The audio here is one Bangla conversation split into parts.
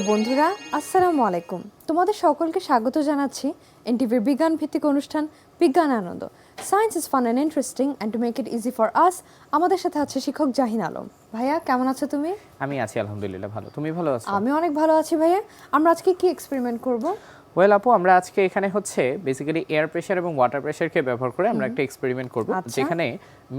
প্রিয় বন্ধুরা, আসসালামু আলাইকুম। তোমাদের সকলকে স্বাগত জানাচ্ছি এনটিভির বিজ্ঞান ভিত্তিক অনুষ্ঠান বিজ্ঞান আনন্দ। Science is fun and interesting and to make it easy for us. আমাদের সাথে আছে শিক্ষক জাহিন আলম। ভাইয়া, কেমন আছো তুমি? আমি আছি আলহামদুলিল্লাহ ভালো। তুমি ভালো আছো? আমি অনেক ভালো আছি ভাইয়া। আমরা আজকে কি এক্সপেরিমেন্ট করব? ওয়েল আপু, আমরা আজকে এখানে হচ্ছে বেসিক্যালি এয়ার প্রেশার এবং ওয়াটার প্রেশারকে ব্যবহার করে আমরা একটা এক্সপেরিমেন্ট করব, যেখানে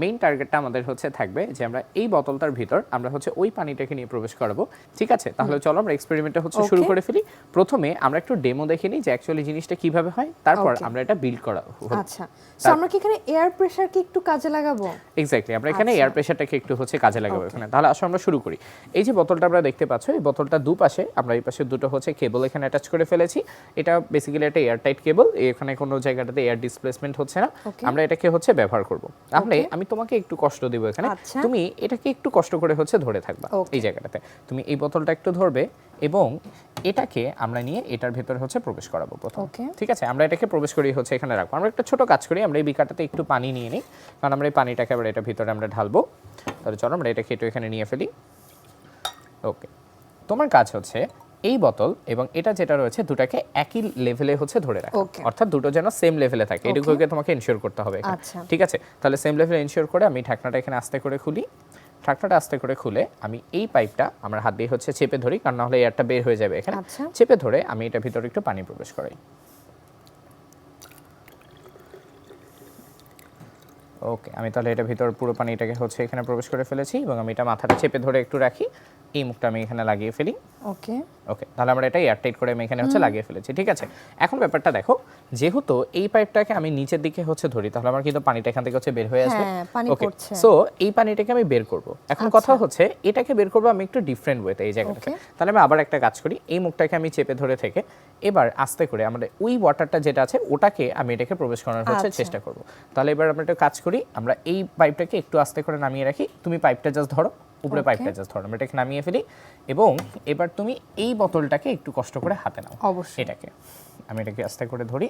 মেইন টার্গেটটা আমাদের হচ্ছে থাকবে যে আমরা এই বোতলটার ভিতর আমরা হচ্ছে ওই পানিটাকে নিয়ে প্রবেশ করাবো। ঠিক আছে, তাহলে চলো আমরা এক্সপেরিমেন্টটা হচ্ছে শুরু করে ফেলি। প্রথমে আমরা একটু ডেমো দেখে নিই যে অ্যাকচুয়ালি জিনিসটা কিভাবে হয়, তারপর আমরা এটা বিল্ড করা। আচ্ছা, সো আমরা কি এখানে এয়ার প্রেশারকে একটু কাজে লাগাবো? এক্স্যাক্টলি, আমরা এখানে এয়ার প্রেশারটাকে একটু হচ্ছে কাজে লাগাবো এখানে। তাহলে আসো আমরা শুরু করি। এই যে বোতলটা আমরা দেখতে পাচ্ছ, এই বোতলটা দুপাশে আমরা এই পাশে দুটো হচ্ছে কেবল এখানে অ্যাটাচ করে ফেলেছি। এটা বেসিক্যালি একটা এয়ার টাইট কেবল, এখানে কোনো জায়গাটাতে এয়ার ডিসপ্লেসমেন্ট হচ্ছে না। আমরা এটাকে হচ্ছে ব্যবহার করব। তাহলে আমি তোমাকে একটু কষ্ট দেব এখানে, তুমি এটাকে একটু কষ্ট করে হচ্ছে ধরে থাকবা এই জায়গাটাতে। তুমি এই বোতলটা একটু ধরবে এবং এটাকে আমরা নিয়ে এটার ভেতরে হচ্ছে প্রবেশ করাবো প্রথম। ঠিক আছে, আমরা এটাকে প্রবেশ করিয়ে হচ্ছে এখানে রাখবো। আমরা একটা ছোট কাজ করি, আমরা এই বিকারটাতে একটু পানি নিয়ে নিই, কারণ আমরা এই পানিটাকে আবার এটার ভিতরে আমরা ঢালবো। তাহলে চলো আমরা এটাকে একটু এখানে নিয়ে ফেলি। ওকে, তোমার কাজ হচ্ছে এই বোতল এবং এটা যেটা রয়েছে দুটাকে একই লেভেলে হচ্ছে ধরে রাখা, অর্থাৎ দুটো যেন সেম লেভেলে থাকে, এটুকুকে তোমাকে এনশিওর করতে হবে। ঠিক আছে, তাহলে সেম লেভেলে এনশিওর করে আমি ঢাকনাটা এখানে আস্তে করে খুলি। ঢাকনাটা আস্তে করে খুলে আমি এই পাইপটা আমার হাত দিয়ে হচ্ছে চেপে ধরি, কারণ নাহলে এয়ারটা বের হয়ে যাবে এখানে। চেপে ধরে আমি এটার ভিতরে একটু পানি প্রবেশ করাই। ওকে, আমি তাহলে এটার ভিতর পুরো পানিটাকে হচ্ছে এখানে প্রবেশ করে ফেলেছি এবং আমি এটা মাথাটা চেপে ধরে একটু রাখি। এই মুখটা আমি এখানে লাগিয়ে ফেলি। ওকে, তাহলে আমরা এটা এয়ারটাইট করে আমি এখানে হচ্ছে লাগিয়ে ফেলেছি। ঠিক আছে, এখন ব্যাপারটা দেখো, যেহেতু এই পাইপটাকে আমি নিচের দিকে হচ্ছে ধরি, তাহলে আমার কিন্তু পানিটা এখান থেকে হচ্ছে বের হয়ে আসবে। ওকে, সো এই পানিটাকে আমি বের করব। এখন কথা হচ্ছে এটাকে বের করব আমি একটু ডিফারেন্ট ওয়েতে এই জায়গাটাতে। তাহলে আমি আবার একটা কাজ করি, এই মুখটাকে আমি চেপে ধরে থেকে এবার আস্তে করে আমরা ওই ওয়াটারটা যেটা আছে ওটাকে আমি এটাকে প্রবেশ করানোর হচ্ছে চেষ্টা করব। তাহলে এবার আমরা একটা কাজ করি, আমরা এই পাইপটাকে একটু আস্তে করে নামিয়ে রাখি। তুমি পাইপটা জাস্ট ধরো, উপরে পাইপটা জাস্ট ধরো, আমরা এটাকে নামিয়ে ফেলি এবং এবার তুমি এই বোতলটাকে একটু কষ্ট করে হাতে নাও। অবশ্যই এটাকে আমি এটাকে আস্তে করে ধরি।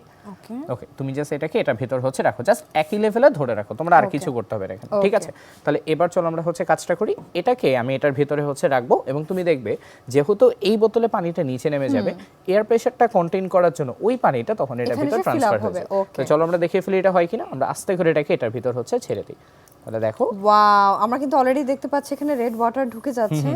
ওকে, তুমি জাস্ট এটাকে এটা ভেতর হচ্ছে রাখো, জাস্ট একই লেভেলে ধরে রাখো, তোমরা আর কিছু করতে হবে না এখানে। ঠিক আছে, তাহলে এবার চলো আমরা হচ্ছে কাজটা করি। এটাকে আমি এটার ভেতরে হচ্ছে রাখবো এবং তুমি দেখবে যেহেতু এই বোতলে পানিটা নিচে নেমে যাবে, এয়ার প্রেশারটা কন্টেইন করার জন্য ওই পানিটা তখন এটার ভিতর ট্রান্সফার হবে। তো চলো আমরা দেখিয়ে ফেলি এটা হয় কিনা। আমরা আস্তে করে এটাকে এটার ভিতর হচ্ছে ছেড়ে দিই। তাহলে দেখো, ওয়াও, আমরা কিন্তু অলরেডি দেখতে পাচ্ছি এখানে রেড ওয়াটার ঢুকে যাচ্ছে।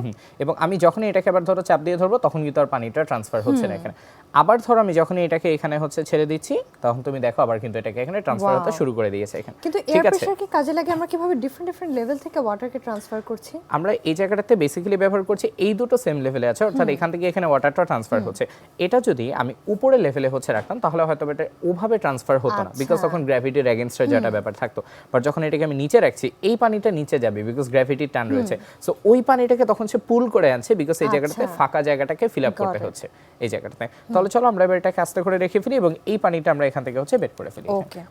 এবং আমি যখনই এটাকে আবার ধরো চাপ দিয়ে ধরবো তখন কিন্তু আর পানিটা ট্রান্সফার হচ্ছে না এখানে। আবার ধরো আমি যখনই এটাকে এখানে হচ্ছে ছেড়ে দিচ্ছি তখন তুমি দেখো আবার কিন্তু এটাকে এখানে ট্রান্সফার হতে শুরু করে দিয়েছে এখানে। কিন্তু এয়ার প্রেশার কি কাজে লাগে? আমরা কিভাবে ডিফারেন্ট লেভেল থেকে ওয়াটারকে ট্রান্সফার করছি? আমরা এই জায়গাটাতে বেসিক্যালি ব্যবহার করছি এই দুটো সেম লেভেলে আছে, অর্থাৎ এখান থেকে এখানে ওয়াটারটা ট্রান্সফার হচ্ছে। এটা যদি আমি উপরে লেভেলে হচ্ছে রাখতাম তাহলে হয়তো এটা ওভাবে ট্রান্সফার হতো না, বিকজ তখন গ্র্যাভিটির এগেইনস্টে যেটা ব্যাপার থাকতো। বাট যখন এটাকে আমি নিচে রাখছি এই পানিটা নিচে যাবে বিকজ গ্র্যাভিটির টান রয়েছে। সো ওই পানিটাকে তখন সে পুল করে আনছে বিকজ এই জায়গাটাতে ফাঁকা জায়গাটাকে ফিল আপ করতে হচ্ছে এই জায়গাটাতে। তাহলে চলো আমরা এবার এটাকে আস্তে করে রেখে ফেলি এবং এই পানিটা আমরা এখান থেকে হচ্ছে বের করে ফেলি।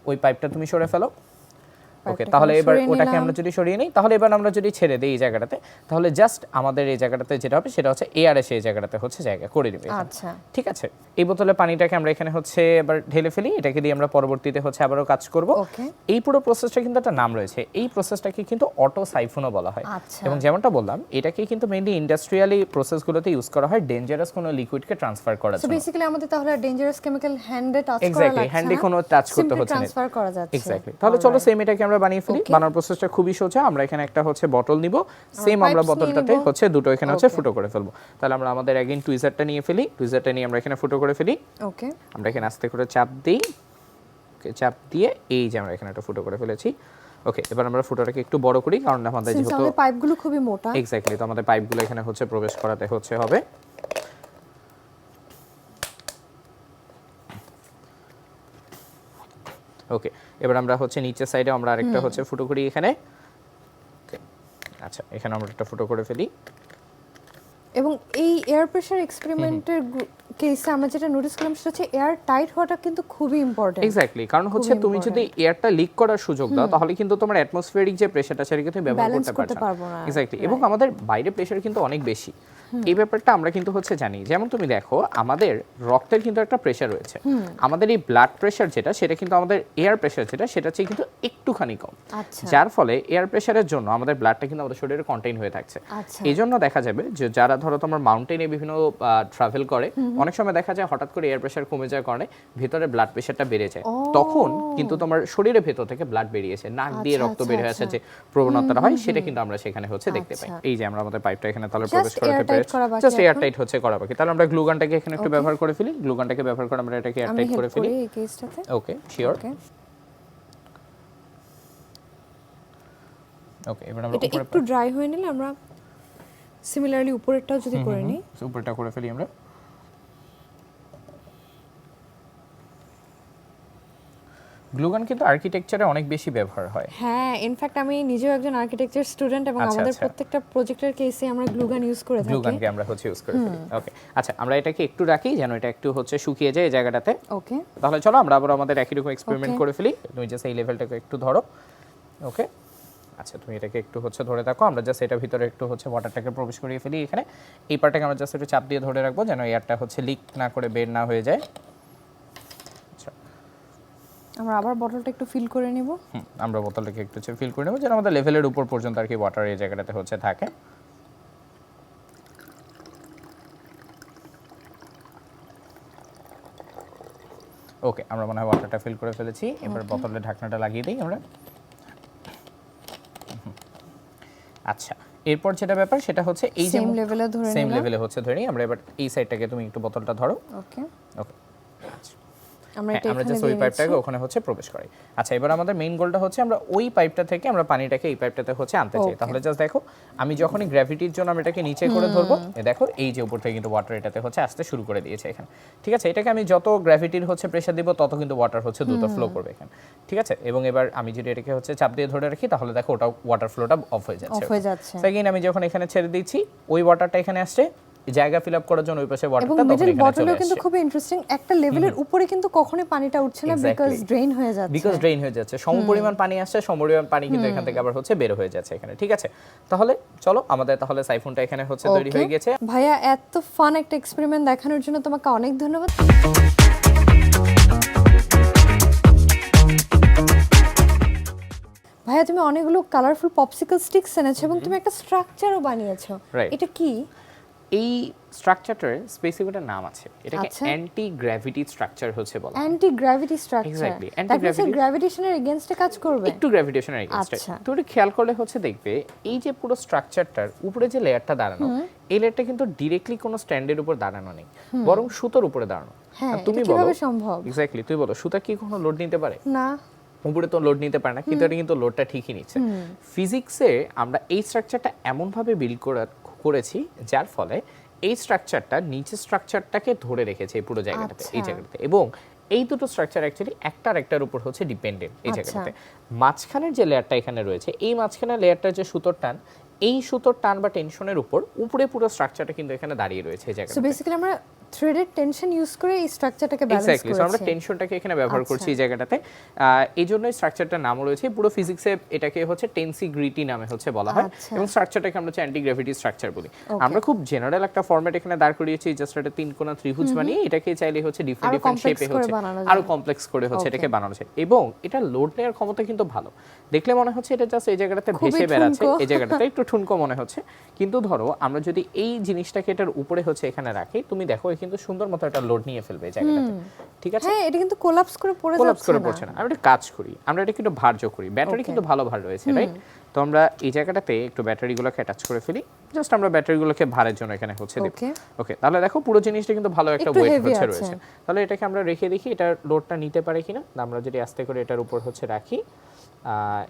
ওই পাইপটা তুমি সরে ফেলো। ওকে, তাহলে এবার ওটাকে আমরা যদি সরিয়ে নিই, তাহলে এবার আমরা যদি ছেড়ে দিই এই জায়গাটাতে, তাহলে জাস্ট আমাদের এই জায়গাটাতে যেটা হবে সেটা হচ্ছে এয়ার এসে এই জায়গাটাতে হচ্ছে জায়গা করে দিবে। আচ্ছা, ঠিক আছে। এই বোতলে পানিটাকে আমরা এখানে হচ্ছে এবার ঢেলে ফেলি। এটাকে দিয়ে আমরা পরবর্তীতে হচ্ছে আবারও কাজ করব। এই পুরো প্রসেসটা কিন্তু একটা নাম রয়েছে, এই প্রসেসটাকে কিন্তু অটো সাইফনও বলা হয়। এবং যেমনটা বললাম এটাকে কিন্তু মেইনলি ইন্ডাস্ট্রিয়ালি প্রসেসগুলোতে ইউজ করা হয় ডেঞ্জারাস কোনো লিকুইডকে ট্রান্সফার করার জন্য। সো বেসিক্যালি আমাদের তাহলে ডেঞ্জারাস কেমিক্যাল হ্যান্ডে টাচ করা লাগছে না। এক্স্যাক্টলি, হ্যান্ডে কোনো টাচ করতে হচ্ছে না, ট্রান্সফার করা যাচ্ছে। এক্স্যাক্টলি। তাহলে চলো সেম এটাকে আমরা বানিয়ে ফেলি। বানানোর প্রসেসটা খুবই সোজা। আমরা এখানে একটা হচ্ছে বটল নিব, সেম আমরা বোতলটাতে হচ্ছে দুটো এখানে হচ্ছে ফুটো করে ফেলবো। তাহলে আমরা আমাদের अगेन টুইজারটা নিয়ে ফেলি, টুইজারটা নিয়ে আমরা এখানে ফুটো করে ফেলি। ওকে, আমরা এখানে আস্তে করে চাপ দেই। ওকে, চাপ দিয়ে এই যে আমরা এখানে একটা ফুটো করে ফেলেছি। ওকে, এবার আমরা ফুটোটাকে একটু বড় করি কারণ আমাদের যেহেতু আমাদের পাইপগুলো খুবই মোটা। এক্স্যাক্টলি, তো আমাদের পাইপগুলো এখানে হচ্ছে প্রবেশ করাতে হচ্ছে হবে। ওকে, এবার আমরা হচ্ছে নিচের সাইডে আমরা আরেকটা হচ্ছে ফুটো করি এখানে। ওকে, আচ্ছা, এখানে আমরা একটা ফুটো করে ফেলি। এবং এই এয়ার প্রেশার এক্সপেরিমেন্টের কেসে আমরা যেটা নোটিস করলাম সেটা হচ্ছে এয়ার টাইট হওয়াটা কিন্তু খুবই ইম্পর্টেন্ট। এক্স্যাক্টলি, কারণ হচ্ছে তুমি যদি এয়ারটা লিক করার সুযোগ দাও তাহলে কিন্তু তোমার অ্যাটমসফিয়ারিক যে প্রেশারটা সেটাকে তুমি ব্যবহার করতে পারবে না। এক্স্যাক্টলি, এবং আমাদের বাইরে প্রেশার কিন্তু অনেক বেশি, এই ব্যাপারটা আমরা কিন্তু হচ্ছে জানি। যেমন তুমি দেখো আমাদের রক্তের কিন্তু একটা প্রেশার রয়েছে, আমাদের এই ব্লাড প্রেশার যেটা সেটা কিন্তু আমাদের এয়ার প্রেশার যেটা সেটা চেয়ে কিন্তু একটুখানি কম, যার ফলে এয়ার প্রেশারের জন্য আমাদের ব্লাডটা কিন্তু আমাদের শরীরে কন্টেইন হয়ে থাকছে। এই জন্য দেখা যাবে যে যারা ধরো তোমার মাউন্টেনে বিভিন্ন ট্রাভেল করে, অনেক সময় দেখা যায় হঠাৎ করে এয়ার প্রেশার কমে যাওয়ার কারণে ভিতরে ব্লাড প্রেশারটা বেড়ে যায়, তখন কিন্তু তোমার শরীরের ভেতর থেকে ব্লাড বেরিয়েছে, নাক দিয়ে রক্ত বের হয়ে আসে যে প্রবণতাটা হয় সেটা কিন্তু আমরা সেখানে হচ্ছে দেখতে পাই। এই যে আমরা আমাদের পাইপটা এখানে তাহলে প্রবেশ করাতে পেরেছি, জাস্ট এয়ার টাইট হচ্ছে করা বাকি। তাহলে আমরা গ্লুগানটাকে এখানে একটু ব্যবহার করে ফেলি, গ্লুগানটাকে ব্যবহার করে আমরা এটাকে এয়ার টাইট করে ফেলি। Okay sure. ওকে এবার আমরা এটা একটু ড্রাই হয়ে নিলে আমরা সিমিলারলি উপরেরটাও যদি করে নিই, উপরেরটা করে ফেলি আমরা। গ্লুগান কিন্তু আর্কিটেকচারে অনেক বেশি ব্যবহার হয়। হ্যাঁ, ইনফ্যাক্ট আমি নিজেও একজন আর্কিটেকচার স্টুডেন্ট এবং আমাদের প্রত্যেকটা প্রজেক্টের কেসে আমরা গ্লুগান ইউজ করে থাকি। গ্লুগানকে আমরা হচ্ছে ইউজ করে ফেলি। ওকে আচ্ছা, আমরা এটাকে একটু রাখি যেন এটা একটু হচ্ছে শুকিয়ে যায় এই জায়গাটাতে। ওকে তাহলে চলো আমরা আবার আমাদের একই রকম এক্সপেরিমেন্ট করে ফেলি। তুমি জাস্ট এই লেভেলটাকে একটু ধরো। ওকে আচ্ছা, তুমি এটাকে একটু হচ্ছে ধরে রাখো, আমরা জাস্ট এটা ভিতরে একটু হচ্ছে ওয়াটারটাকে প্রবেশ করিয়ে ফেলি এখানে। এই পার্টটাকে আমরা জাস্ট একটু চাপ দিয়ে ধরে রাখবো যেন এয়ারটা হচ্ছে লিক না করে বের না হয়ে যায়। আমরা আবার বোতলটা একটু ফিল করে নিব। আমরা বোতলটাকে একটু ফিল করে নেব যেন আমাদের লেভেলের উপর পর্যন্ত আর কি ওয়াটার এই জায়গাটাতে হচ্ছে থাকে। ওকে আমরা মনে হয় ওয়াটারটা ফিল করে ফেলেছি। এবার বোতলের ঢাকনাটা লাগিয়ে দিই আমরা। আচ্ছা, এরপর যেটা ব্যাপার সেটা হচ্ছে এই যে সেম লেভেলে হচ্ছে ধরে নিই আমরা। এবার এই সাইডটাকে তুমি একটু বোতলটা ধরো। ওকে ওকে আমরা জাস্ট ওই পাইপটাকে ওখানে হচ্ছে প্রবেশ করাই। আচ্ছা, এবার আমাদের মেইন গোলটা হচ্ছে আমরা ওই পাইপটা থেকে আমরা পানিটাকে এই পাইপটাতে হচ্ছে আনতে চাই। তাহলে জাস্ট দেখো আমি যখনই গ্র্যাভিটির জন্য আমি এটাকে নিচে করে ধরবো, দেখো এই যে উপর থেকে কিন্তু ওয়াটার এটাতে হচ্ছে আসতে শুরু করে দিয়েছে এখানে। ঠিক আছে, এটাকে আমি যত গ্র্যাভিটির হচ্ছে প্রেসার দিব তত কিন্তু ওয়াটার হচ্ছে দ্রুত ফ্লো করবে এখানে। ঠিক আছে, এবং এবার আমি যদি এটাকে হচ্ছে চাপ দিয়ে ধরে রাখি তাহলে দেখো ওটা ওয়াটার ফ্লোটা অফ হয়ে যাচ্ছে। সেকেন্ড আমি যখন এখানে ছেড়ে দিচ্ছি ওই ওয়াটারটা এখানে আসছে জায়গা ফিল আপ করার জন্য ওই পাশে ওয়াটারটা তখন এখানে চলে আসছে। এবং মিডল বটলও কিন্তু খুব ইন্টারেস্টিং, একটা লেভেলের উপরে কিন্তু কখনোই পানিটা উঠছে না বিকজ ড্রেন হয়ে যাচ্ছে। সমপরিমাণ পানি আসছে, সমপরিমাণ পানি কিন্তু এখান থেকে আবার হচ্ছে বের হয়ে যাচ্ছে এখানে। ঠিক আছে, তাহলে চলো আমাদের তাহলে সাইফনটা এখানে হচ্ছে তৈরি হয়ে গেছে। ভাইয়া এত ফান একটা এক্সপেরিমেন্ট দেখানোর জন্য তোমাকে অনেক ধন্যবাদ। ভাইয়া তুমি অনেকগুলো কালারফুল পপসিকল স্টিকস এনেছো এবং তুমি একটা স্ট্রাকচারও বানিয়েছো, এটা কি? এই স্ট্রাকচারটার স্পেসিফিক নাম আছে, এটাকে অ্যান্টি গ্র্যাভিটি স্ট্রাকচার হচ্ছে বলা। Anti gravity structure, exactly anti গ্র্যাভিটেশনের এগেইনস্টে কাজ করবে, একটু গ্র্যাভিটেশনের এগেইনস্টে। তো এটা খেয়াল করলে হচ্ছে দেখবে এই যে পুরো স্ট্রাকচারটার উপরে যে লেয়ারটা দাঁড়ানো, এই লেয়ারটা কিন্তু ডাইরেক্টলি কোনো স্ট্যান্ডের উপর দাঁড়ানো নেই, বরং সুতোর উপরে দাঁড়ানো। তুমি বলো কিভাবে সম্ভব? এক্স্যাক্টলি, তুই বলো সুতা কি কোনো লোড নিতে পারে? না, উপরে তো লোড নিতে পারে না, কিন্তু এটা কিন্তু লোডটা ঠিকই নিচ্ছে। ফিজিক্সে আমরা এই স্ট্রাকচারটা এমনভাবে বিল্ড করেছি যার ফলে এই স্ট্রাকচারটা নিচের স্ট্রাকচারটাকে ধরে রেখেছে এই পুরো জায়গাটাতে, এই জায়গাটাতে। এবং এই দুটো স্ট্রাকচার অ্যাকচুয়ালি একটার একটার উপর হচ্ছে ডিপেন্ডেন্ট এই জায়গাটাতে। মাঝখানের যে লেয়ারটা এখানে রয়েছে, এই মাঝখানের লেয়ারটার যে সুতোর টান, এই সুতোর টান বা টেনশনের উপর উপরে পুরো স্ট্রাকচারটা কিন্তু এখানে দাঁড়িয়ে রয়েছে এই জায়গাটাতে। সো বেসিক্যালি আমরা থ্রেডেড টেনশন ইউজ করে এই স্ট্রাকচারটাকে ব্যালেন্স করেছি। এক্স্যাক্টলি, আমরা টেনশনটাকে এখানে ব্যবহার করছি এই জায়গাটাতে। এই জন্যই স্ট্রাকচারটার নাম রয়েছে, পুরো ফিজিক্সে এটাকে হচ্ছে টেনসিগ্রিটি নামে হচ্ছে বলা হয়, এবং স্ট্রাকচারটাকে আমরা অ্যান্টি গ্র্যাভিটি স্ট্রাকচার বলি। আমরা খুব জেনারেল একটা ফরম্যাট এখানে দাঁড় করিয়েছি, জাস্ট একটা তিন কোণা ত্রিভুজ বানিয়ে এটাকে চাইলে হচ্ছে ডিফারেন্ট শেপে হচ্ছে আরো কমপ্লেক্স করে হচ্ছে এটাকে বানানো যায়। এবং এটা লোড নেওয়ার ক্ষমতা কিন্তু ভালো, দেখলে মনে হচ্ছে এটা জাস্ট এই জায়গাটাতে ভেসে বেড়াচ্ছে, এই জায়গাটাতে একটু ঠুনকো মনে হচ্ছে। কিন্তু ধরো আমরা যদি এই জিনিসটাকে এটার উপরে হচ্ছে এখানে রাখি, তুমি দেখো কিন্তু সুন্দর মতো একটা লোড নিয়ে ফেলবে এই জায়গাটাতে। ঠিক আছে, হ্যাঁ এটা কিন্তু কোলাপস করে পড়ছে না। আমরা একটা কাজ করি, আমরা এটা একটু ভারজ করি, ব্যাটারি কিন্তু ভালো ভার রয়েছে, রাইট? তো আমরা এই জায়গাটাতে একটু ব্যাটারিগুলোকে অ্যাটাচ করে ফেলি, জাস্ট আমরা ব্যাটারিগুলোকে ভারের জন্য এখানে হচ্ছে দেব। ওকে, তাহলে দেখো পুরো জিনিসটা কিন্তু ভালো একটা ওয়েট হচ্ছে রয়েছে। তাহলে এটাকে আমরা রেখে দেখি এটা লোডটা নিতে পারে কিনা। আমরা যদি আস্তে করে এটার উপর হচ্ছে রাখি,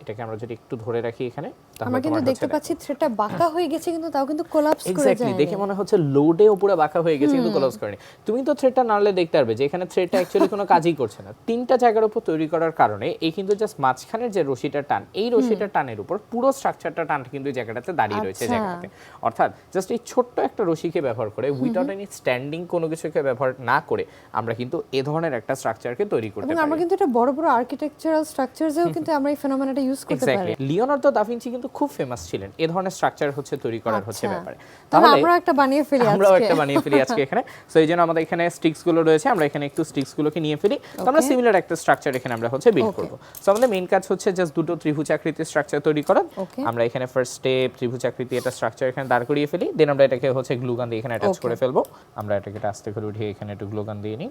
এটাকে আমরা যদি একটু ধরে রাখি এখানে, তাহলে আমরা কিন্তু দেখতে পাচ্ছি থ্রেডটা বাঁকা হয়ে গেছে, কিন্তু তাও কিন্তু কোলাপস করে যায়। এক্স্যাক্টলি, দেখে মনে হচ্ছে লোডে উপরে বাঁকা হয়ে গেছে কিন্তু কোলাপস করেনি। তুমি তো থ্রেডটা নাড়লে দেখতে পারবে যে এখানে থ্রেডটা অ্যাকচুয়ালি কোনো কাজই করছে না। তিনটা জায়গার উপর তৈরি করার কারণে এই কিন্তু জাস্ট মাঝখানের যে রশিটার টান, এই রশিটার টানের উপর পুরো স্ট্রাকচারটা টানটা কিন্তু এই জায়গাটাতে দাঁড়িয়ে রয়েছে জায়গাটাতে। অর্থাৎ জাস্ট এই ছোট্ট একটা রশিকে ব্যবহার করে উইদাউট এনি স্ট্যান্ডিং কোনো কিছুকে ব্যবহার না করে আমরা কিন্তু এই ধরনের একটা স্ট্রাকচারকে তৈরি করতে পারি। এবং আমরা কিন্তু এটা বড় বড় আর্কিটেকচারাল স্ট্রাকচারসেও কিন্তু আমরা এই ফেনোমেনাটা ইউজ করতে পারে। এক্স্যাক্টলি, লিওনার্দো দা ভিঞ্চি কিন্তু খুব ফেমাস ছিলেন এই ধরনের স্ট্রাকচার হচ্ছে তৈরি করার হচ্ছে ব্যাপারে। তাহলে আমরা একটা বানিয়ে ফেলি আজকে। আমরাও একটা বানিয়ে ফেলি আজকে এখানে। সো এইজন্য আমাদের এখানে স্টিক্স গুলো রয়েছে, আমরা এখানে একটু স্টিক্স গুলোকে নিয়ে ফেলি। তো আমরা সিমিলার একটা স্ট্রাকচার এখানে আমরা হচ্ছে বিল্ড করব। সো আমাদের মেইন কাজ হচ্ছে জাস্ট দুটো ত্রিভুজ আকৃতির স্ট্রাকচার তৈরি করা। আমরা এখানে ফার্স্ট স্টেপ ত্রিভুজ আকৃতি এটা স্ট্রাকচার এখানে দাঁড় করিয়ে ফেলি, দেন আমরা এটাকে হচ্ছে গ্লু গান দিয়ে এখানে অ্যাটাচ করে ফেলবো। আমরা এটাকে আস্তে করে উঠিয়ে এখানে একটু গ্লু গান দিয়ে নিই,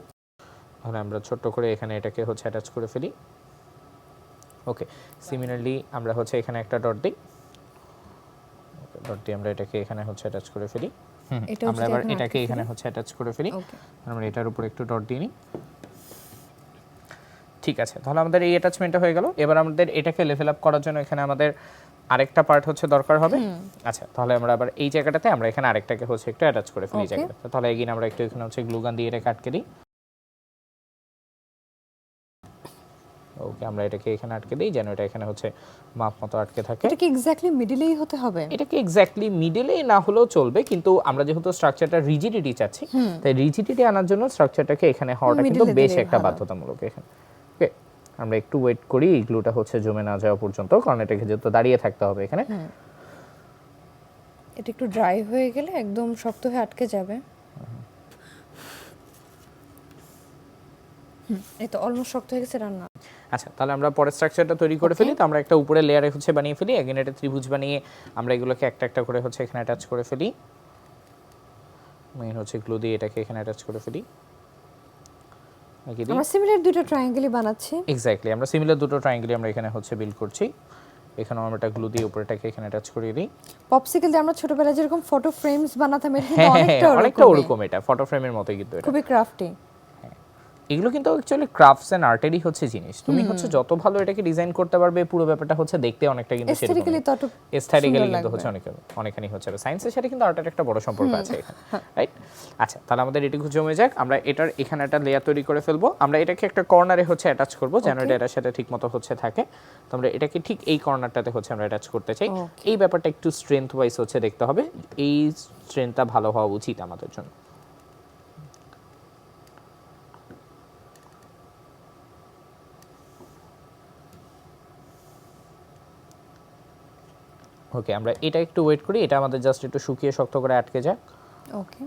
তাহলে আমরা ছোট্ট করে এখানে এটাকে হচ্ছে অ্যাটাচ করে ফেলি। ওকে, সিমিলারলি আমরা হচ্ছে এখানে একটা ডট দিই, ডট দিয়ে আমরা এটাকে এখানে হচ্ছে অ্যাটাচ করে ফেলি। আমরা এবার এটাকে এখানে হচ্ছে অ্যাটাচ করে ফেলি, আমরা এটার উপর একটু ডট দিয়ে নিই। ঠিক আছে, তাহলে আমাদের এই অ্যাটাচমেন্টটা হয়ে গেল। এবার আমাদের এটাকে লেভেল আপ করার জন্য এখানে আমাদের আরেকটা পার্ট হচ্ছে দরকার হবে। আচ্ছা, তাহলে আমরা আবার এই জায়গাটাতে আমরা এখানে আরেকটাকে হচ্ছে একটু অ্যাটাচ করে ফেলি জায়গাটাতে। তাহলে এগেইন আমরা একটু এখানে হচ্ছে গ্লু গান দিয়ে এটাকে আটকে দিই। ওকে, আমরা এটাকে এখানে আটকে দিই যেন এটা এখানে হচ্ছে মাপ মতো আটকে থাকে। এটা কি এক্স্যাক্টলি মিডলেই হতে হবে? এটা কি এক্স্যাক্টলি মিডলে না হলেও চলবে, কিন্তু আমরা যেহেতু স্ট্রাকচারটা রিজিডিটি চাচ্ছি, তাই রিজিডিটি আনার জন্য স্ট্রাকচারটাকে এখানে হওয়াটা কিন্তু বেশ একটা বাধ্যতামূলক এখানে। ওকে, আমরা একটু ওয়েট করি এই গ্লুটা হচ্ছে জমে না যাওয়া পর্যন্ত, কারণ এটাকে যেহেতু দাঁড়িয়ে থাকতে হবে এখানে। এটা একটু ড্রাই হয়ে গেলে একদম শক্ত হয়ে আটকে যাবে। এই তো অলমোস্ট শক্ত হয়ে গেছে রান্না। আচ্ছা, তাহলে আমরা পরের স্ট্রাকচারটা তৈরি করে ফেলি। তো আমরা একটা উপরে লেয়ারে হচ্ছে বানিয়ে ফেলি, এগেইন এটা ত্রিভুজ বানিয়ে আমরা এগুলোকে একটা একটা করে হচ্ছে এখানে অ্যাটাচ করে ফেলি। মেইন হচ্ছে গ্লু দিয়ে এটাকে এখানে অ্যাটাচ করে ফেলি। আমরা সিমিলার দুটো ট্রায়াঙ্গেলই বানাচ্ছি। এক্স্যাক্টলি, আমরা সিমিলার দুটো ট্রায়াঙ্গেলই আমরা এখানে হচ্ছে বিল্ড করছি। এখানে আমরা একটা গ্লু দিয়ে উপরেটাকে এখানে অ্যাটাচ করে দিই। পপসিকল দিয়ে আমরা ছোটবেলায় যেরকম ফটো ফ্রেমস বানাতাম, এটা অনেকটা ওরকম, এটা ফটো ফ্রেমের মতোই কিন্তু এটা খুবই ক্রাফটি। এগুলো কিন্তু অ্যাকচুয়ালি ক্রাফটস এন্ড আর্টেরই হচ্ছে জিনিস। তুমি হচ্ছে যত ভালো এটাকে ডিজাইন করতে পারবে, পুরো ব্যাপারটা হচ্ছে দেখতে অনেকটা কিন্তু সেরকম এস্থেটিক্যালি কিন্তু হচ্ছে অনেকখানি হচ্ছে। সায়েন্সের সাথে কিন্তু আর্টের একটা বড় সম্পর্ক আছে এখানে, রাইট? আচ্ছা, তাহলে আমাদের এটুকু জমে যাক, আমরা এটার এখানে একটা লেয়ার তৈরি করে ফেলবো। আমরা এটাকে একটা কর্নারে হচ্ছে অ্যাটাচ করব যেন এটা এটার সাথে ঠিকমতো হচ্ছে থাকে। তো আমরা এটাকে ঠিক এই কর্নারটাতে হচ্ছে আমরা অ্যাটাচ করতে চাই। এই ব্যাপারটা একটু স্ট্রেংথ ওয়াইজ হচ্ছে দেখতে হবে, এই স্ট্রেংথটা ভালো হওয়া উচিত আমাদের জন্য। ওকে, আমরা এটা একটু ওয়েট করি, এটা আমাদের জাস্ট একটু শুকিয়ে শক্ত করে আটকে যাক। ওকে,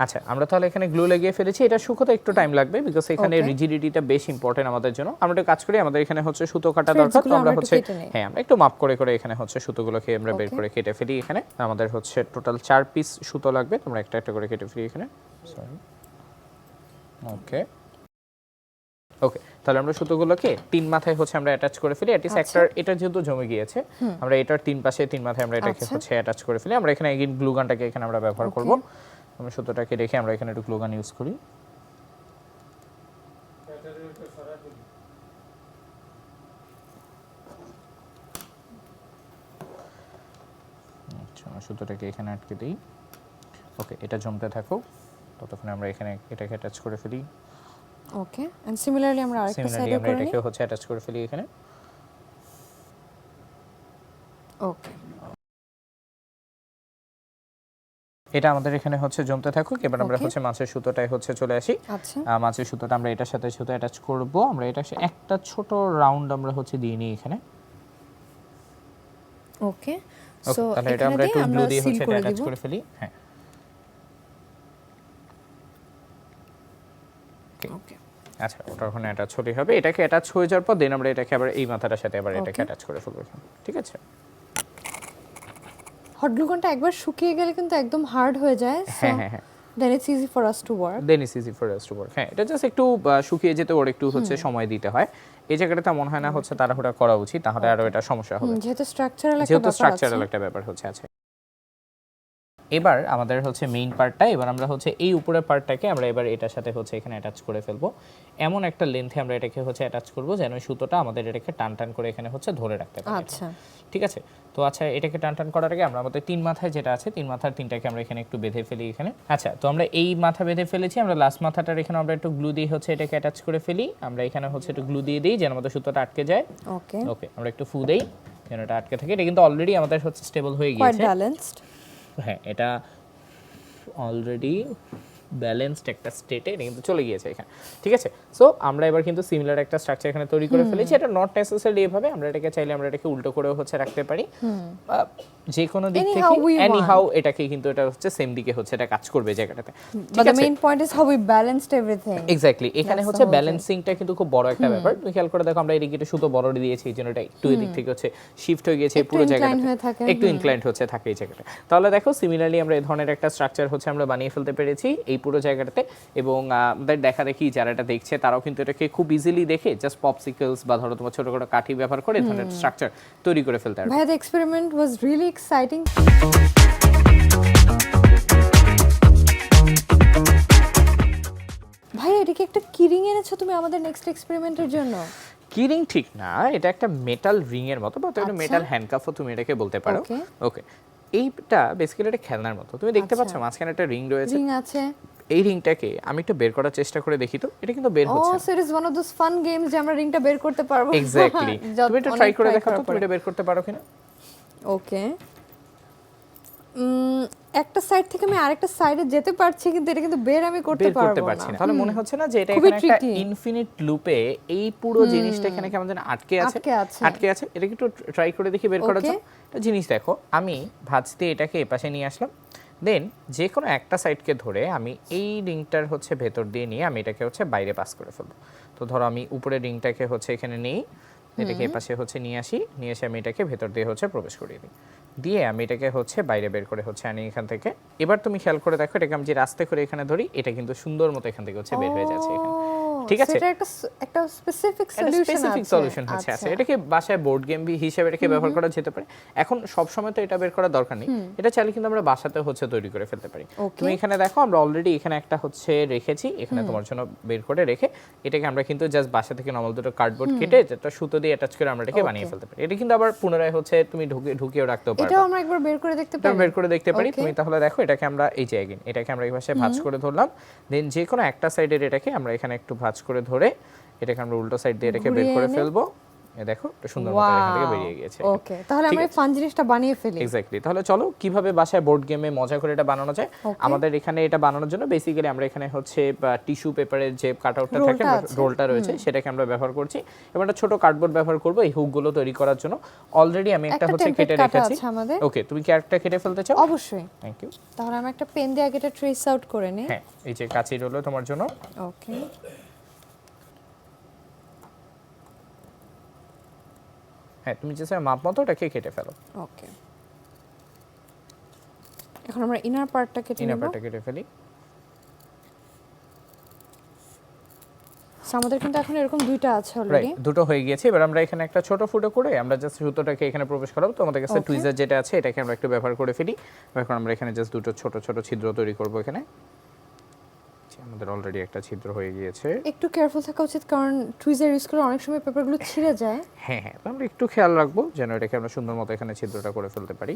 আচ্ছা, আমরা তাহলে এখানে গ্লু লাগিয়ে ফেলেছি। এটা শুকোতে একটু টাইম লাগবে বিকজ এখানে রিজিডিটিটা বেশ ইম্পর্টেন্ট আমাদের জন্য। আমরা একটা কাজ করি, আমাদের এখানে হচ্ছে সুতো কাটা দরকার, তো আমরা হচ্ছে আমরা একটু মাপ করে করে এখানে হচ্ছে সুতোগুলোকে আমরা বের করে কেটে ফেলি। এখানে আমাদের হচ্ছে টোটাল 4 পিস সুতো লাগবে, তোমরা একটা একটা করে কেটে ফেলি এখানে। সরি, ওকে ওকে, তাহলে আমরা সুতোগুলোকে তিন মাথায় হচ্ছে আমরা অ্যাটাচ করে ফেলি। এট লিস্ট একটা এটা যেহেতু জমে গিয়েছে, আমরা এটার তিন পাশে তিন মাথায় আমরা এটাকে হচ্ছে অ্যাটাচ করে ফেলি। আমরা এখানে এগেইন গ্লু গানটাকে এখানে আমরা ব্যবহার করব। আমরা সুতোটাকে রেখে আমরা এখানে একটু গ্লু গান ইউজ করি। আচ্ছা, সুতোটাকে এখানে আটকে দিই। ওকে, এটা জমতে থাকুক, ততক্ষণে আমরা এখানে এটাকে অ্যাটাচ করে ফেলি। ওকে, এন্ড সিমিলারলি আমরা আরেকটা সাইডে করে নিই। এটাকে হচ্ছে অ্যাটাচ করে ফেলি এখানে। ওকে, এটা আমাদের এখানে হচ্ছে জমতে থাকুক। এবার আমরা হচ্ছে মাছের সুতোটাই হচ্ছে চলে আসি। আচ্ছা, মাছের সুতোটা আমরা এটার সাথে সুতো অ্যাটাচ করব। আমরা এটা একটা ছোট রাউন্ড আমরা হচ্ছে দিয়ে নিই এখানে। ওকে, সো তাহলে এটা আমরা একটু গ্লু দিয়ে হচ্ছে অ্যাটাচ করে ফেলি। হ্যাঁ, ওকে, আচ্ছা, ওটা ওখানে অ্যাটাচ হলেই হবে। এটাকে অ্যাটাচ হয়ে যাওয়ার পর দেন আমরা এটাকে আবার এই মাথাটার সাথে আবার এটাকে অ্যাটাচ করে ফেলবো, ঠিক আছে? হট গ্লু গানটা একবার শুকিয়ে গেলে কিন্তু একদম হার্ড হয়ে যায়। হ্যাঁ হ্যাঁ হ্যাঁ, then it's easy for us to work. হ্যাঁ, এটা জাস্ট একটু শুকিয়ে যেতে ওর একটু হচ্ছে সময় দিতে হয়। এই জায়গাটা মনে হয় না হচ্ছে তাড়াহুড়া করা উচিত, তাহলে আরো এটা সমস্যা হবে, যেহেতু স্ট্রাকচারাল একটা ব্যাপার হচ্ছে আছে। এবার আমাদের হচ্ছে মেইন পার্টটা, এবার আমরা হচ্ছে এই উপরের পার্টটাকে আমরা এবার এটার সাথে হচ্ছে এখানে অ্যাটাচ করে ফেলবো। এমন একটা লেন্থে আমরা এটাকে হচ্ছে অ্যাটাচ করব যেন সুতোটা আমাদের এটাকে টান টান করে এখানে হচ্ছে ধরে রাখতে পারে। আচ্ছা, ঠিক আছে? তো আচ্ছা, এটাকে টান টান করার আগে আমরা আমাদের তিন মাথায় যেটা আছে, তিন মাথার তিনটাকে আমরা এখানে একটু বেঁধে ফেলি এখানে। আচ্ছা, তো আমরা এই মাথা বেঁধে ফেলেছি, আমরা লাস্ট মাথাটার এখানে আমরা একটু গ্লু দিয়ে হচ্ছে এটাকে অ্যাটাচ করে ফেলি। আমরা এখানে হচ্ছে একটু গ্লু দিয়ে দিই যেন আমাদের সুতোটা আটকে যায়। ওকে ওকে, আমরা একটু ফু দেই যেন এটা আটকে থাকে। এটা কিন্তু অলরেডি আমাদের হচ্ছে স্টেবল হয়ে গিয়েছে। Quite balanced. হ্যাঁ, এটা অলরেডি ব্যালেন্সড একটা স্টেটে এটা কিন্তু চলে গিয়েছে এখানে, ঠিক আছে। সো আমরা এবার কিন্তু সিমিলার একটা স্ট্রাকচার এখানে তৈরি করে ফেলেছি। এটা নট নেসেসারি এভাবে, আমরা এটাকে চাইলে আমরা এটাকে উল্টো করেও হচ্ছে রাখতে পারি, যে কোনো দিক থেকে Anyhow we any want. How এটাকে কিন্তু এটা হচ্ছে সেম দিকে হচ্ছে এটা কাজ করবে জায়গাটাতে, But ঠিক the আছে। main point is how we balanced everything. Exactly, এখানে That's the হচ্ছে whole thing. ব্যালেন্সিংটা কিন্তু খুব বড় একটা ব্যাপার। তুমি খেয়াল করে দেখো আমরা এদিকে একটু সুতো বড় দিয়েছি, এই জন্য এটা একটু এদিক থেকে হচ্ছে শিফট হয়ে গিয়েছে একটু পুরো incline জায়গাটা, হয়ে থাকে, একটু ইনক্লাইন্ড হচ্ছে থাকে এই জায়গাটা। তাহলে দেখো সিমিলারলি আমরা এই ধরনের একটা স্ট্রাকচার হচ্ছে আমরা বানিয়ে ফেলতে পেরেছি এই পুরো জায়গাটাতে, এবং আমাদের দেখা দেখি যারা এটা দেখছে তারাও কিন্তু এটাকে খুব ইজিলি দেখে জাস্ট পপসিকলস বা ধরো তোমার ছোট ছোট কাঠি ব্যবহার করে এই ধরনের স্ট্রাকচার তৈরি করে ফেলতে পারবে। Bhaiya, the experiment was really exciting. ভাইয়া এটা কি একটা কিরিং এনেছো তুমি আমাদের নেক্সট এক্সপেরিমেন্টের জন্য? কিরিং ঠিক না, এটা একটা মেটাল রিং এর মতো বা একটা আচ্ছা। মেটাল হ্যান্ডকাফও তুমি এটাকে বলতে পারো। Okay. ওকে, এইটা বেসিক্যালি একটা খেলনার মতো, তুমি দেখতে আচ্ছা। পাচ্ছ মাঝখানে একটা রিং রয়েছে। রিং আছে। এই রিংটাকে আমি একটু বের করার চেষ্টা করে দেখি, তো এটা কিন্তু বের ও হচ্ছে so it is one of those fun games যে আমরা রিংটা বের করতে পারবো। এক্স্যাক্টলি। তুমি এটা ট্রাই করে দেখো তো, তুমি এটা বের করতে পারো কিনা। ওকে, একটা সাইড থেকে আমি আরেকটা সাইডে যেতে পারছি, কিন্তু এটা কিন্তু বের আমি করতে বের করতে পারবো পারছি না। না, তাহলে মনে হচ্ছে না যে এটা খুবই এখানে একটা tricky. ইনফিনিট লুপে এই পুরো জিনিসটা এখানে কেমন যেন আটকে আছে। আটকে আছে, এটা একটু ট্রাই করে দেখি বের করার Okay. জন্য। একটা জিনিস দেখো, আমি ভাঁজ দিয়ে এটাকে এপাশে নিয়ে আসলাম, দেন যে কোনো একটা সাইডকে ধরে আমি এই রিংটার হচ্ছে ভেতর দিয়ে নিয়ে আমি এটাকে হচ্ছে বাইরে পাস করে ফেলবো। তো ধরো আমি উপরে রিংটাকে হচ্ছে এখানে নিই, এটাকে এপাশে হচ্ছে নিয়ে আসি, নিয়ে এসে আমি এটাকে ভেতর দিয়ে হচ্ছে প্রবেশ করিয়ে দিই, দিয়ে আমি এটাকে হচ্ছে বাইরে বের করে হচ্ছে আনি এখান থেকে। এবার তুমি খেয়াল করে দেখো, এটাকে আমি যে রাস্তা করে এখানে ধরি, এটা কিন্তু সুন্দর মতো এখান থেকে হচ্ছে বের হয়ে যাচ্ছে এখানে, ঠিক আছে। সেটা একটা স্পেসিফিক স্পেসিফিক সলিউশন হচ্ছে আছে। এটাকে বাসায় বোর্ড গেম হিসেবে এটাকে ব্যবহার করা যেতে পারে। এখন সব সময় তো এটা বের করার দরকার নেই, এটা চাইলে কিন্তু আমরা বাসাতে হচ্ছে তৈরি করে ফেলতে পারি। তুমি এখানে দেখো আমরা অলরেডি এখানে একটা হচ্ছে রেখেছি, এখানে তোমার জন্য বের করে রেখে এটাকে আমরা কিন্তু জাস্ট বাসা থেকে নরমাল দুটো কার্ডবোর্ড কেটে যেটা সুতো দিয়ে অ্যাটাচ করে আমরা এটাকে বানিয়ে ফেলতে পারি। এটা কিন্তু আবার পুনরায় হচ্ছে তুমি ঢুকিয়েও রাখতেও পারো। এটাও আমরা একবার বের করে দেখতে পারি। বের করে দেখতে পারি। তুমি তাহলে দেখো এটাকে আমরা এই যে अगेन এটাকে আমরা এই ভাষায় ভাঁজ করে ধরলাম, দেন যে কোনো একটা সাইডের এটাকে আমরা এখানে একটু ভাঁজ করে ধরে এটাকে আমরা উল্টো সাইড দিয়ে এটাকে বের করে ফেলবো। এই দেখো এটা সুন্দর মতো এখান থেকে বেরিয়ে গিয়েছে। ওকে, তাহলে আমরা এই ফান জিনিসটা বানিয়ে ফেলি। এক্স্যাক্টলি। তাহলে চলো কিভাবে বাসায় বোর্ড গেমে মজা করে এটা বানানো যায়। আমাদের এখানে এটা বানানোর জন্য বেসিক্যালি আমরা এখানে হচ্ছে টিস্যু পেপারের যে কাটআউটটা থাকে, রোলটা রয়েছে, সেটাকে আমরা ব্যবহার করছি। এবং একটা ছোট কার্ডবোর্ড ব্যবহার করব এই হুকগুলো তৈরি করার জন্য। অলরেডি আমি একটা হচ্ছে কেটে রেখেছি। ওকে, তুমি কি আরেকটা কেটে ফেলতে চাও? অবশ্যই। Thank you. তাহলে আমি একটা পেন দিয়ে আগে এটা ট্রেস আউট করে নিই। হ্যাঁ, এই যে কাঁচি রইলো তোমার জন্য। ওকে, হ্যাঁ, তুমি যে মাপ মতো ওটাকে কেটে ফেলো। ওকে, এখন আমরা ইনার পার্টটা কেটে নেব। ইনার পার্টটা কেটে ফেলি। আমাদের কিন্তু এখন এরকম দুইটা আছে অলরেডি। দুটো হয়ে গিয়েছে। এবার আমরা এখানে একটা ছোট ফুটো করে আমরা জাস্ট সুতোটাকে এখানে প্রবেশ করাবো। তো আমাদের কাছে টুইজার যেটা আছে এটাকে আমরা একটু ব্যবহার করে ফেলি। এখন আমরা এখানে জাস্ট দুটো ছোট ছোট ছিদ্র তৈরি করব এখানে। আমাদের অলরেডি একটা ছিদ্র হয়ে গিয়েছে। একটু কেয়ারফুল থাকা উচিত, কারণ টুইজার ইউজ করে অনেক সময় পেপারগুলো ছিঁড়ে যায়। হ্যাঁ হ্যাঁ, আমরা একটু খেয়াল রাখবো যেন এটাকে আমরা সুন্দর মতো এখানে ছিদ্রটা করে ফেলতে পারি।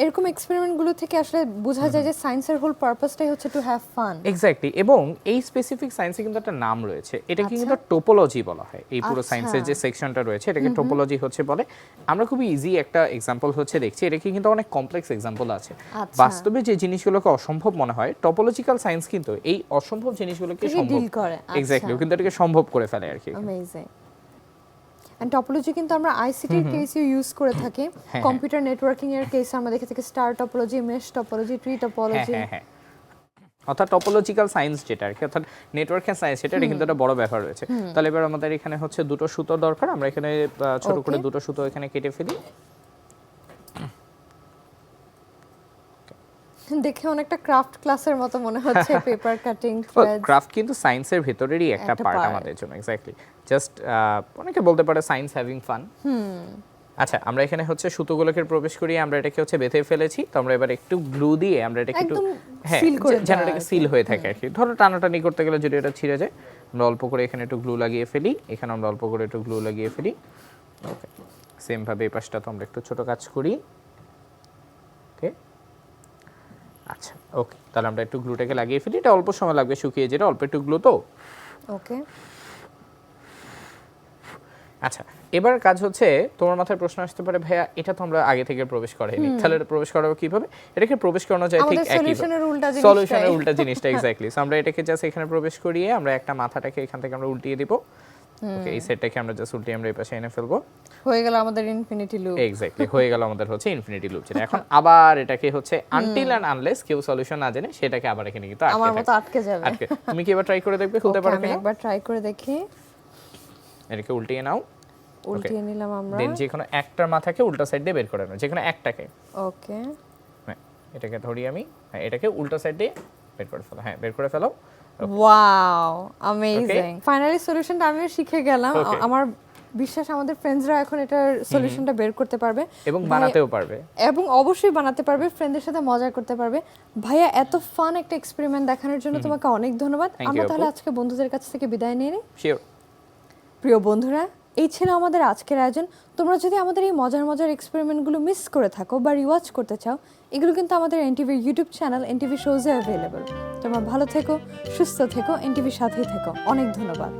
এরকম এক্সপেরিমেন্টগুলো থেকে আসলে বোঝা যায় যে সায়েন্সের হোল পারপাসটাই হচ্ছে টু হ্যাভ ফান। এক্স্যাক্টলি। এবং এই স্পেসিফিক সায়েন্সে কিন্তু একটা নাম রয়েছে, এটাকে কিন্তু টোপোলজি বলা হয়। এই পুরো সায়েন্সের যে সেকশনটা রয়েছে এটাকে টোপোলজি হচ্ছে বলে। আমরা খুবই ইজি একটা এক্সাম্পল হচ্ছে দেখছি, এটাকে কিন্তু অনেক কমপ্লেক্স এক্সাম্পল আছে। বাস্তবে যে জিনিসগুলোকে অসম্ভব মনে হয়, টপোলজিক্যাল সায়েন্স কিন্তু এই অসম্ভব জিনিসগুলোকে সম্ভব করে। এক্স্যাক্টলি, কিন্তু এটাকে সম্ভব করে ফেলে আর কি। অ্যামেজিং। এন্ড টপোলজি কিন্তু আমরা আইসিটির কেসে ইউজ করে থাকি, কম্পিউটার নেটওয়ার্কিং এর কেসে আমরা দেখে থাকি star topology, mesh topology, tree topology. হ্যাঁ, অর্থাৎ টপোলজিক্যাল সায়েন্স যেটা আর কি, অর্থাৎ নেটওয়ার্কের সায়েন্স, সেটা কিন্তু একটা বড় ব্যাপার রয়েছে। তাহলে এবার আমাদের এখানে হচ্ছে দুটো সুতো দরকার। আমরা এখানে ছোট করে দুটো সুতো এখানে কেটে ফেলি। দেখে অনেকটা ক্রাফট ক্লাসের মতো মনে হচ্ছে, পেপার কাটিং, থ্রেডস। ক্রাফট কিন্তু সায়েন্সের ভেতরেরই একটা পার্ট আমাদের জন্য। এক্স্যাক্টলি, জাস্ট অনেকে বলতে পারে সায়েন্স হ্যাভিং ফান। আচ্ছা, আমরা এখানে হচ্ছে সুতোগুলোকে প্রবেশ করিয়ে আমরা এটাকে হচ্ছে বেঁধে ফেলেছি। তো আমরা এবার একটু গ্লু দিয়ে আমরা এটাকে একটু যেন এটাকে সিল হয়ে থাকে আর কি। ধরো টানাটানি করতে গেলে যদি এটা ছিঁড়ে যায়, আমরা অল্প করে এখানে একটু গ্লু লাগিয়ে ফেলি। এখানে আমরা অল্প করে একটু গ্লু লাগিয়ে ফেলি। ওকে, সেম ভাবে এই পাশটা তো আমরা একটু ছোট কাজ করি। ওকে, আচ্ছা, ওকে, তাহলে আমরা একটু গ্লুটাকে লাগিয়ে ফেলি। এটা অল্প সময় লাগবে শুকিয়ে যেটা, অল্প একটু গ্লু তো। ওকে, আচ্ছা, এবার কাজ হচ্ছে তোমার মাথায় প্রশ্ন আসতে পারে ভাইয়া এটা তো আমরা আগে থেকে প্রবেশ করাইনি, তাহলে এটা প্রবেশ করাবো কিভাবে? এটাকে প্রবেশ করানো যায় ঠিক আমাদের একই সলিউশনের উল্টা জিনিসটাই। সলিউশনের উল্টা জিনিসটা এক্স্যাক্টলি। সো আমরা এটাকে জাস্ট এখানে প্রবেশ করিয়ে আমরা একটা মাথাটাকে এখান থেকে আমরা উল্টিয়ে দিব। ওকে, এই সেটটাকে আমরা জাস্ট উল্টিয়ে আমরা এই পাশে এনে ফেলবো। হয়ে গেল আমাদের ইনফিনিটি লুপ। এক্স্যাক্টলি, হয়ে গেল আমাদের হচ্ছে ইনফিনিটি লুপ। যেটা এখন আবার এটাকে হচ্ছে আনটিল এন্ড আনলেস কেউ সলিউশন না জানে সেটাকে আবার এখানে কিন্তু আমার আটকে মতো আটকে যাবে। আটকে। তুমি কি এবার ট্রাই করে দেখবে খুলতে Okay, পারো আমি কিনা? একবার ট্রাই করে দেখি। এটাকে উল্টিয়ে নাও, উল্টিয়ে নিলাম আমরা। দেন যে কোনো একটার মাথাকে উল্টা সাইড দিয়ে বের করে নাও, যে কোনো একটাকে। ওকে, হ্যাঁ, এটাকে ধরি আমি, হ্যাঁ এটাকে উল্টা সাইড দিয়ে বের করে ফেলো, হ্যাঁ বের করে ফেলো। Wow amazing. ফাইনালি সলিউশনটা আমিও শিখে গেলাম। Okay. আমার বিশ্বাস আমাদের ফ্রেন্ডসরা এখন এটার সলিউশনটা বের করতে পারবে এবং বানাতেও পারবে। এবং অবশ্যই বানাতে পারবে, ফ্রেন্ডদের সাথে মজা করতে পারবে। ভাইয়া এত ফান একটা এক্সপেরিমেন্ট দেখানোর জন্য তোমাকে অনেক ধন্যবাদ। Thank you, আমরা তাহলে আপু। আজকে বন্ধুদের কাছ থেকে বিদায় নিয়ে নিই। শিওর। প্রিয় বন্ধুরা, এই ছিল আমাদের আজকের আয়োজন। তোমরা যদি আমাদের এই মজার মজার এক্সপেরিমেন্টগুলো মিস করে থাকো বা রিওয়াচ করতে চাও, এগুলো কিন্তু আমাদের এনটিভির ইউটিউব চ্যানেল এনটিভি শোজে অ্যাভেলেবল। তোমরা ভালো থেকো, সুস্থ থেকো, এনটিভির সাথেই থেকো। অনেক ধন্যবাদ।